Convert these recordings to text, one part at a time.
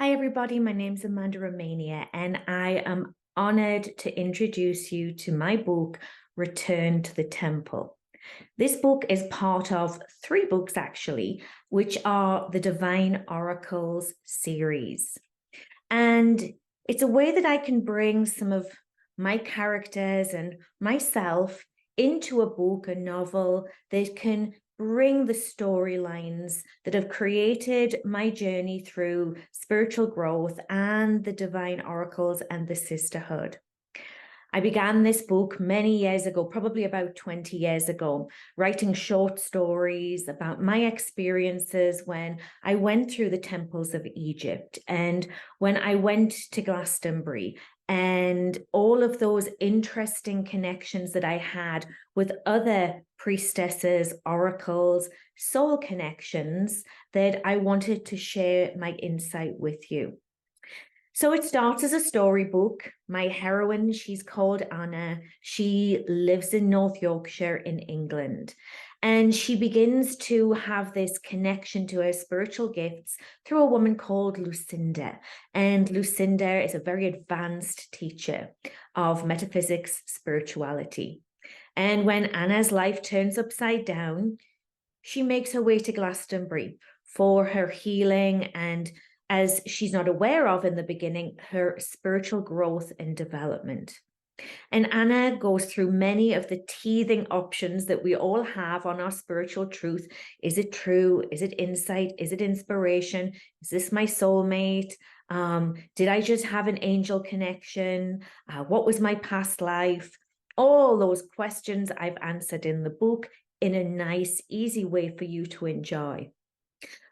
Hi, everybody. My name's Amanda Romania, and I am honored to introduce you to my book, Return to the Temple. This book is part of three books, actually, which are the Divine Oracles series. And it's a way that I can bring some of my characters and myself into a book, a novel that can bring the storylines that have created my journey through spiritual growth and the divine oracles and the sisterhood. I began this book many years ago, probably about 20 years ago, writing short stories about my experiences when I went through the temples of Egypt and when I went to Glastonbury, and all of those interesting connections that I had with other priestesses, oracles, soul connections that I wanted to share my insight with you. So it starts as a storybook. My heroine, she's called Anna. She lives in North Yorkshire in England. And she begins to have this connection to her spiritual gifts through a woman called Lucinda. And Lucinda is a very advanced teacher of metaphysics, spirituality. And when Anna's life turns upside down, she makes her way to Glastonbury for her healing and, as she's not aware of in the beginning, her spiritual growth and development. And Anna goes through many of the teething options that we all have on our spiritual truth. Is it true? Is it insight? Is it inspiration? Is this my soulmate? Did I just have an angel connection? What was my past life? All those questions I've answered in the book in a nice, easy way for you to enjoy.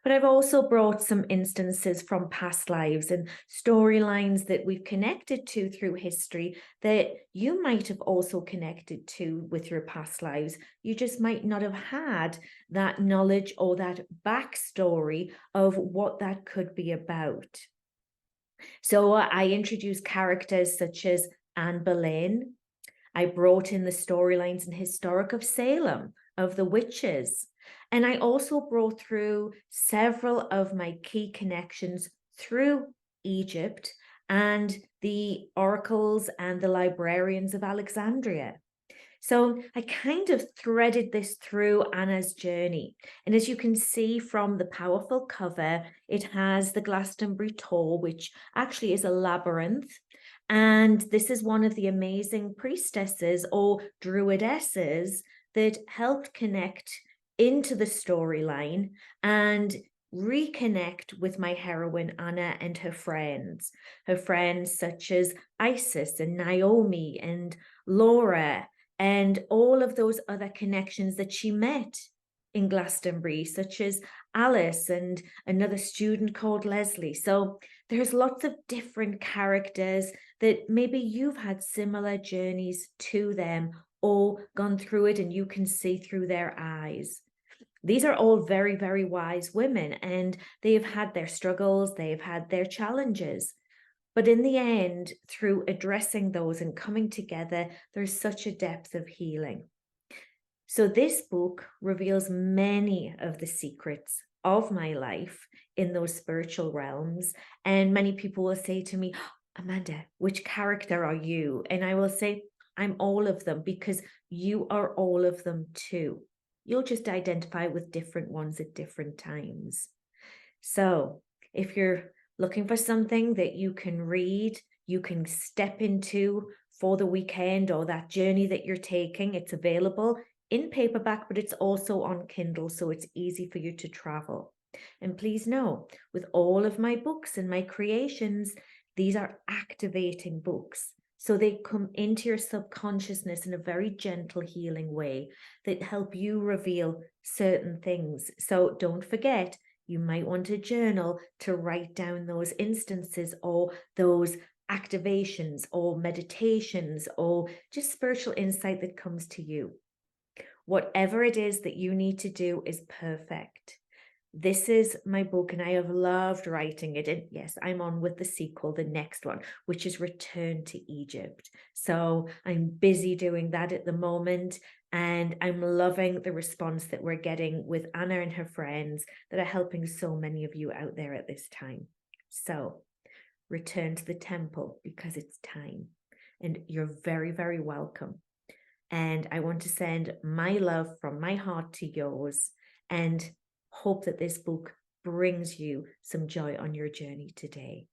But I've also brought some instances from past lives and storylines that we've connected to through history that you might have also connected to with your past lives. You just might not have had that knowledge or that backstory of what that could be about. So I introduced characters such as Anne Boleyn. I brought in the storylines and historic of Salem, of the witches. And I also brought through several of my key connections through Egypt and the oracles and the librarians of Alexandria. So I kind of threaded this through Anna's journey. And as you can see from the powerful cover, it has the Glastonbury Tor, which actually is a labyrinth. And this is one of the amazing priestesses or druidesses that helped connect into the storyline and reconnect with my heroine Anna and her friends such as Isis and Naomi and Laura and all of those other connections that she met in Glastonbury, such as Alice and another student called Leslie. So there's lots of different characters that maybe you've had similar journeys to them or gone through it and you can see through their eyes. These are all very, very wise women, and they have had their struggles, they've had their challenges. But in the end, through addressing those and coming together, there's such a depth of healing. So this book reveals many of the secrets of my life in those spiritual realms. And many people will say to me, Amanda, which character are you? And I will say, I'm all of them, because you are all of them too. You'll just identify with different ones at different times. So if you're looking for something that you can read, you can step into for the weekend or that journey that you're taking, it's available in paperback, but it's also on Kindle, so it's easy for you to travel. And please know, with all of my books and my creations, these are activating books. So they come into your subconsciousness in a very gentle, healing way that help you reveal certain things. So don't forget, you might want a journal to write down those instances or those activations or meditations or just spiritual insight that comes to you. Whatever it is that you need to do is perfect. This is my book and I have loved writing it. And yes, I'm on with the sequel, the next one, which is Return to Egypt. So I'm busy doing that at the moment. And I'm loving the response that we're getting with Anna and her friends that are helping so many of you out there at this time. So return to the temple because it's time, and you're very, very welcome. And I want to send my love from my heart to yours and hope that this book brings you some joy on your journey today.